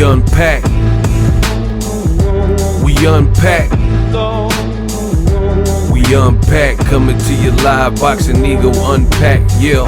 unpack. We unpack. We unpack. Coming to you live, Boxingego unpack. Yeah.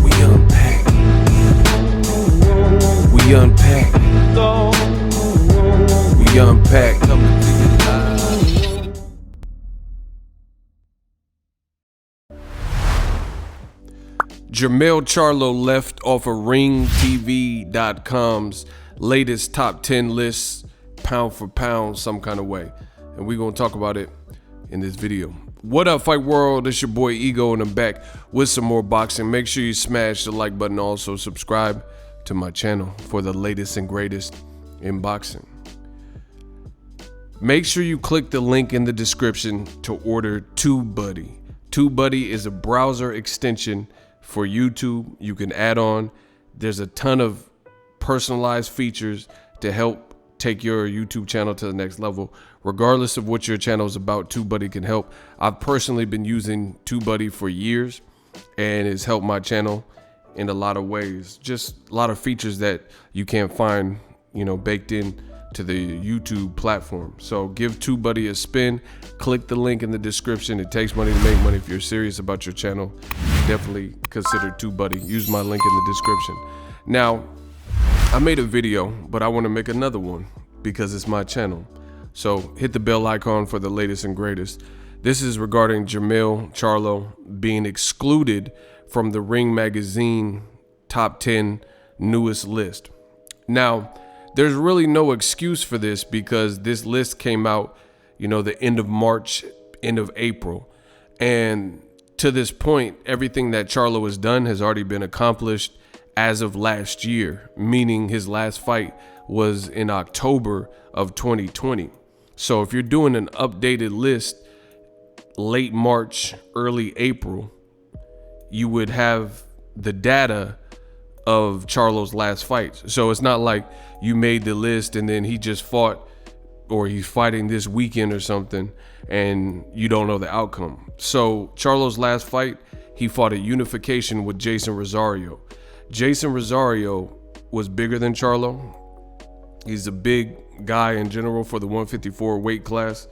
We unpack. We unpack. We unpack. Coming to you live. Jermall Charlo left off of ringtv.com's latest top 10 lists, pound for pound, some kind of way. And we're going to talk about it in this video. What up, Fight World? It's your boy Ego, and I'm back with some more boxing. Make sure you smash the like button. Also, subscribe to my channel for the latest and greatest in boxing. Make sure you click the link in the description to order TUBEBUDDY. TUBEBUDDY is a browser extension for YouTube. You can add on. There's a ton of personalized features to help take your YouTube channel to the next level. Regardless of what your channel is about, TUBEBUDDY can help. I've personally been using TUBEBUDDY for years, and it's helped my channel in a lot of ways. Just a lot of features that you can't find, baked in to the YouTube platform. So give TUBEBUDDY a spin. Click the link in the description. It takes money to make money. If you're serious about your channel, definitely consider TUBEBUDDY. Use my link in the description. Now, I made a video, but I want to make another one because it's my channel. So hit the bell icon for the latest and greatest. This is regarding Jermall Charlo being excluded from the Ring Magazine top 10 newest list. Now, there's really no excuse for this because this list came out, the end of March, end of April. And to this point, everything that Charlo has done has already been accomplished as of last year, meaning his last fight was in October of 2020. So if you're doing an updated list late March, early April, you would have the data of Charlo's last fights. So it's not like you made the list and then he just fought, or he's fighting this weekend or something, and you don't know the outcome. So Charlo's last fight, he fought a unification with Jeison Rosario. Jeison Rosario was bigger than Charlo. He's a big guy in general for the 154 weight class.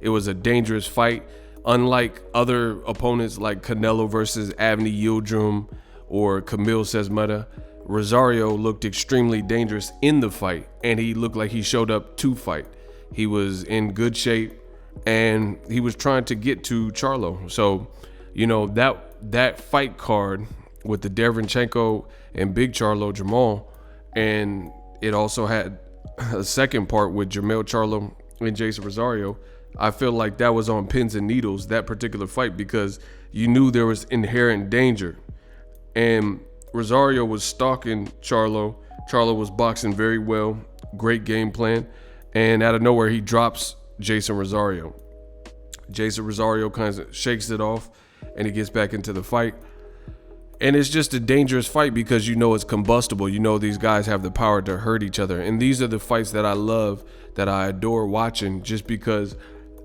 It was a dangerous fight. Unlike other opponents like Canelo versus Avni Yildirim or Kamil Sesmeta, Rosario looked extremely dangerous in the fight, and he looked like he showed up to fight. He was in good shape, and he was trying to get to Charlo. So, that fight card with the Derevyanchenko and Big Charlo, Jermall, and it also had a second part with Jermall Charlo and Jeison Rosario. I feel like that was on pins and needles, that particular fight, because you knew there was inherent danger. And Rosario was stalking Charlo. Charlo was boxing very well, great game plan. And out of nowhere, he drops Jeison Rosario. Jeison Rosario kind of shakes it off, and he gets back into the fight. And it's just a dangerous fight because it's combustible. These guys have the power to hurt each other. And these are the fights that I love, that I adore watching, just because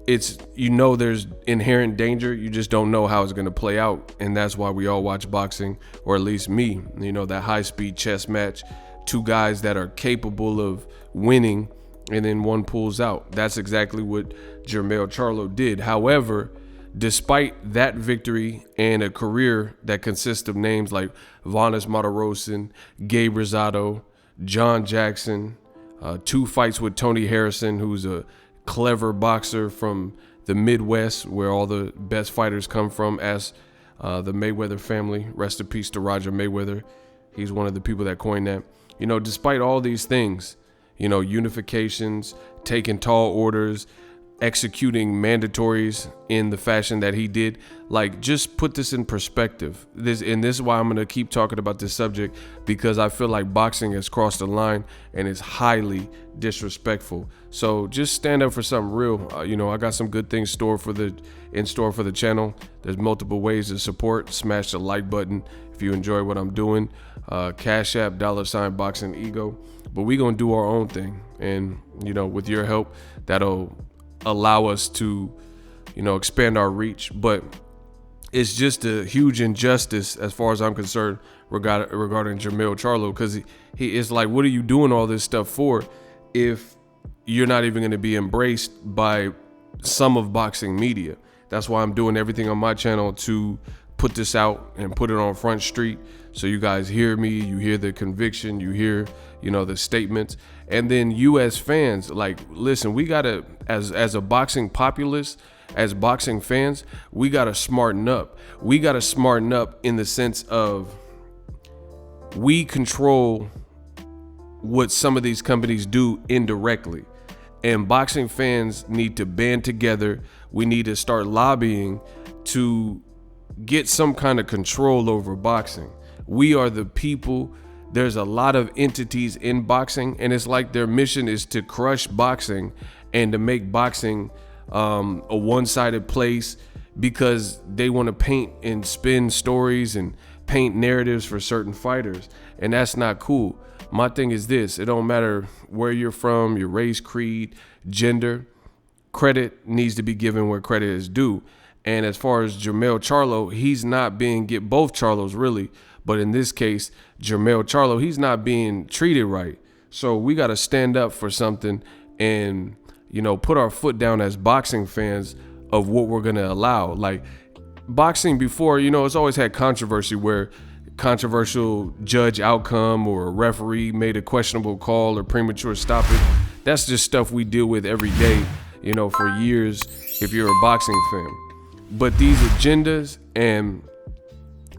it's, there's inherent danger. You just don't know how it's going to play out. And that's why we all watch boxing, or at least me, that high-speed chess match, two guys that are capable of winning, and then one pulls out. That's exactly what Jermall Charlo did. However, despite that victory and a career that consists of names like Vanes Martirosyan, Gabe Rosado, John Jackson, 2 fights with Tony Harrison, who's a clever boxer from the Midwest, where all the best fighters come from, as the Mayweather family. Rest in peace to Roger Mayweather. He's one of the people that coined that. Despite all these things, unifications, taking tall orders, executing mandatories in the fashion that he did, just put this in perspective. This is why I'm going to keep talking about this subject, because I feel like boxing has crossed the line and is highly disrespectful. So just stand up for something real. I got some good things in store for the channel. There's multiple ways to support. Smash the like button if you enjoy what I'm doing. CashApp, $Boxingego. But we gonna do our own thing, and with your help, that'll allow us to expand our reach. But it's just a huge injustice as far as I'm concerned regarding Jermall Charlo, because he is like, what are you doing all this stuff for if you're not even going to be embraced by some of boxing media? That's why I'm doing everything on my channel to put this out and put it on Front Street, so you guys hear me, you hear the conviction, you hear, the statements. And then you as fans, like, listen, we gotta, as a boxing populace, as boxing fans, we gotta smarten up. We gotta smarten up in the sense of we control what some of these companies do indirectly. And boxing fans need to band together. We need to start lobbying to get some kind of control over boxing. We are the people. There's a lot of entities in boxing, and it's like their mission is to crush boxing and to make boxing a one-sided place, because they want to paint and spin stories and paint narratives for certain fighters, and that's not cool. My thing is this: it don't matter where you're from, your race, creed, gender. Credit needs to be given where credit is due. And as far as Jermall Charlo, he's not being, get both Charlos really, but in this case, Jermall Charlo, he's not being treated right. So we got to stand up for something and, put our foot down as boxing fans of what we're going to allow. Like, boxing before, it's always had controversy, where controversial judge outcome or a referee made a questionable call or premature stoppage. That's just stuff we deal with every day, for years if you're a boxing fan. But these agendas and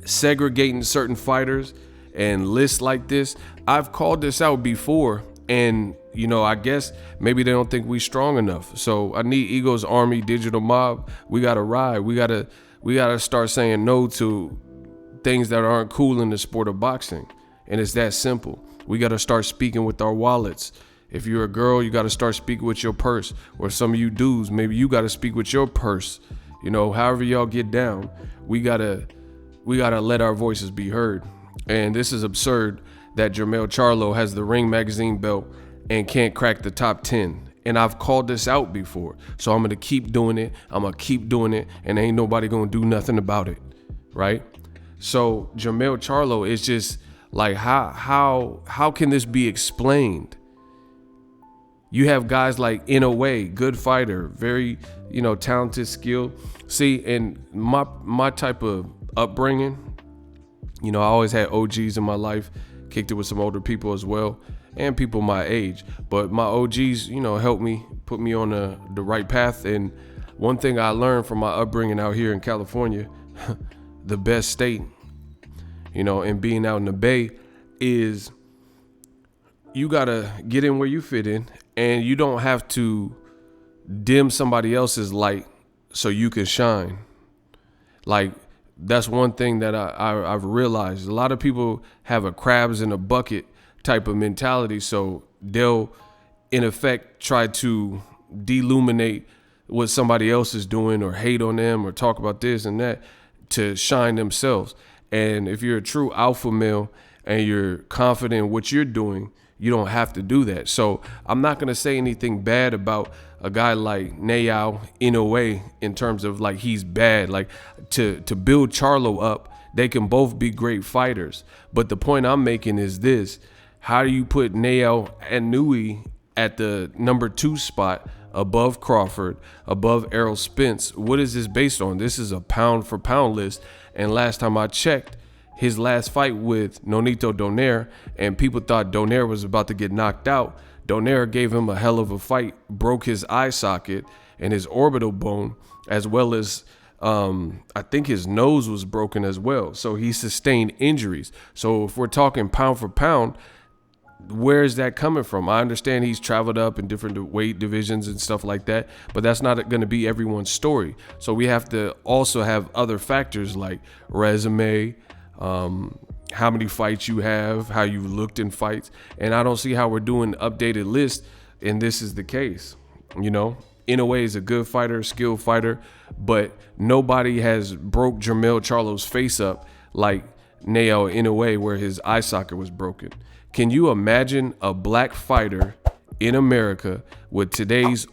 segregating certain fighters and lists like this, I've called this out before, and I guess maybe they don't think we strong enough. So I need Ego's Army Digital Mob. We gotta ride. We gotta start saying no to things that aren't cool in the sport of boxing. And it's that simple. We gotta start speaking with our wallets. If you're a girl, you gotta start speaking with your purse. Or some of you dudes, maybe you gotta speak with your purse. However y'all get down, we gotta let our voices be heard. And this is absurd that Jermall Charlo has the Ring Magazine belt and can't crack the top 10. And I've called this out before. So I'm gonna keep doing it. And ain't nobody gonna do nothing about it. Right? So Jermall Charlo is just like, how can this be explained? You have guys like, in a way, good fighter, very, talented, skill. See, and my type of upbringing, I always had OGs in my life, kicked it with some older people as well, and people my age. But my OGs, helped me, put me on the right path. And one thing I learned from my upbringing out here in California, the best state, and being out in the Bay, is you gotta get in where you fit in, and you don't have to dim somebody else's light so you can shine. Like, that's one thing that I've realized. A lot of people have a crabs in a bucket type of mentality, so they'll, in effect, try to deluminate what somebody else is doing or hate on them or talk about this and that to shine themselves. And if you're a true alpha male and you're confident in what you're doing, you don't have to do that. So I'm not going to say anything bad about a guy like Nayao in a way, in terms of like he's bad. Like, to build Charlo up, they can both be great fighters. But the point I'm making is this: how do you put Nayao and Nui at the number 2 spot above Crawford, above Errol Spence? What is this based on? This is a pound for pound list. And last time I checked, his last fight with Nonito Donaire, and people thought Donaire was about to get knocked out. Donaire gave him a hell of a fight, broke his eye socket and his orbital bone, as well as I think his nose was broken as well. So he sustained injuries. So if we're talking pound for pound, where is that coming from? I understand he's traveled up in different weight divisions and stuff like that, but that's not going to be everyone's story. So we have to also have other factors like resume, how many fights you have, how you looked in fights. And I don't see how we're doing updated lists and this is the case. In a way, he's a good fighter, skilled fighter, but nobody has broke Jermall Charlo's face up like Nayao in a way where his eye socket was broken. Can you imagine a black fighter in America with today's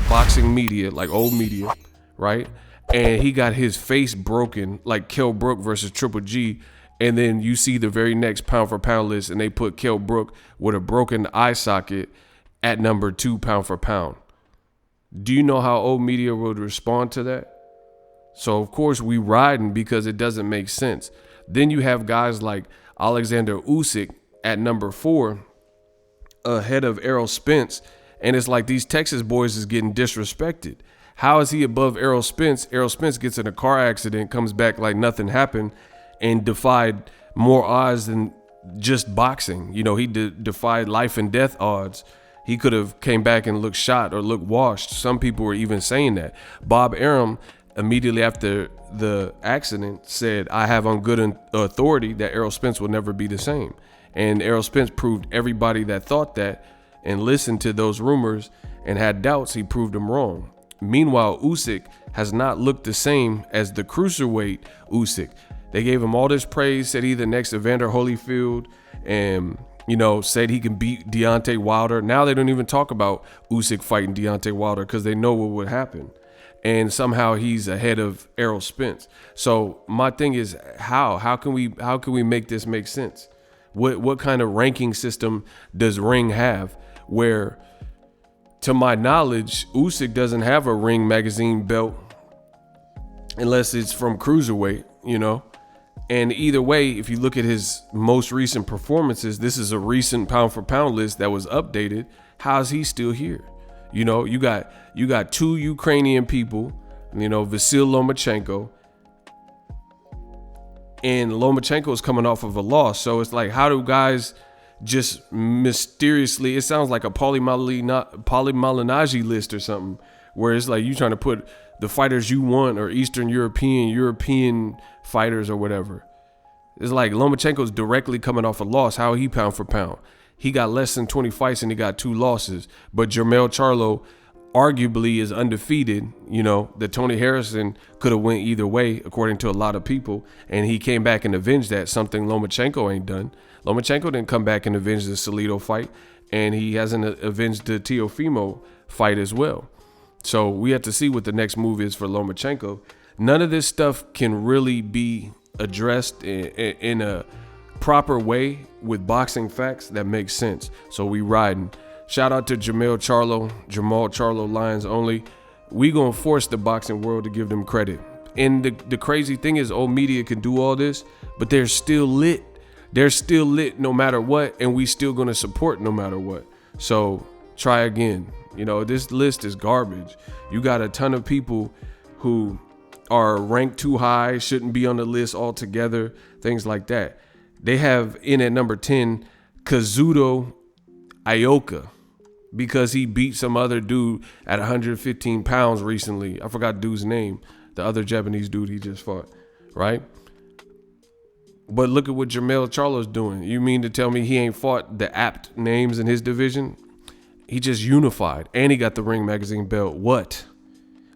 boxing media, like old media, right? and he got his face broken, like Kell Brook versus Triple G. And then you see the very next pound for pound list, and they put Kell Brook with a broken eye socket at number 2 pound for pound. Do you know how old media would respond to that? So of course we riding because it doesn't make sense. Then you have guys like Alexander Usyk at number 4 ahead of Errol Spence. And it's like these Texas boys is getting disrespected. How is he above Errol Spence? Errol Spence gets in a car accident, comes back like nothing happened, and defied more odds than just boxing. You know, he defied life and death odds. He could have came back and looked shot or looked washed. Some people were even saying that. Bob Arum, immediately after the accident, said, I have on good authority that Errol Spence will never be the same. And Errol Spence proved everybody that thought that and listened to those rumors and had doubts, he proved them wrong. Meanwhile, Usyk has not looked the same as the cruiserweight Usyk. They gave him all this praise, said he's the next Evander Holyfield, and, you know, said he can beat Deontay Wilder. Now they don't even talk about Usyk fighting Deontay Wilder because they know what would happen. And somehow he's ahead of Errol Spence. So my thing is, how can we make this make sense? What kind of ranking system does Ring have where, to my knowledge, Usyk doesn't have a Ring magazine belt unless it's from cruiserweight, you know? And either way, if you look at his most recent performances, this is a recent pound for pound list that was updated. How is he still here? You know, you got 2 Ukrainian people, you know, Vasyl Lomachenko, and Lomachenko is coming off of a loss. So it's like, how do guys just mysteriously, it sounds like a Paulie Malignaggi list or something, where it's like you trying to put the fighters you want or Eastern European fighters or whatever. It's like Lomachenko's directly coming off a loss. How he pound for pound? He got less than 20 fights and he got 2 losses. But Jermall Charlo arguably is undefeated. You know, that Tony Harrison could have went either way, according to a lot of people. And he came back and avenged that, something Lomachenko ain't done. Lomachenko didn't come back and avenge the Salido fight. And he hasn't avenged the Teofimo fight as well. So we have to see what the next move is for Lomachenko. None of this stuff can really be addressed in a proper way with boxing facts that makes sense. So we riding. Shout out to Jermall Charlo Lions only. We gonna force the boxing world to give them credit. And the crazy thing is, old media can do all this, but they're still lit. They're still lit no matter what, and we still gonna support no matter what. So try again. You know, this list is garbage. You got a ton of people who are ranked too high, shouldn't be on the list altogether, things like that. They have in at number 10, Kazuto Ioka, because he beat some other dude at 115 pounds recently. I forgot dude's name, the other Japanese dude he just fought, right? But look at what Jermall Charlo's doing. You mean to tell me he ain't fought the apt names in his division? He just unified, and he got the Ring magazine belt. What?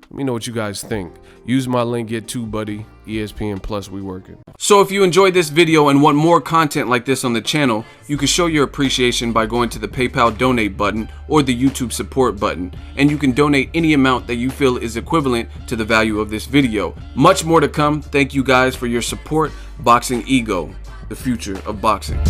Let me know what you guys think. Use my link, get TUBEBUDDY, ESPN Plus, we working. So if you enjoyed this video and want more content like this on the channel, you can show your appreciation by going to the PayPal donate button or the YouTube support button, and you can donate any amount that you feel is equivalent to the value of this video. Much more to come. Thank you guys for your support. Boxingego, the future of boxing.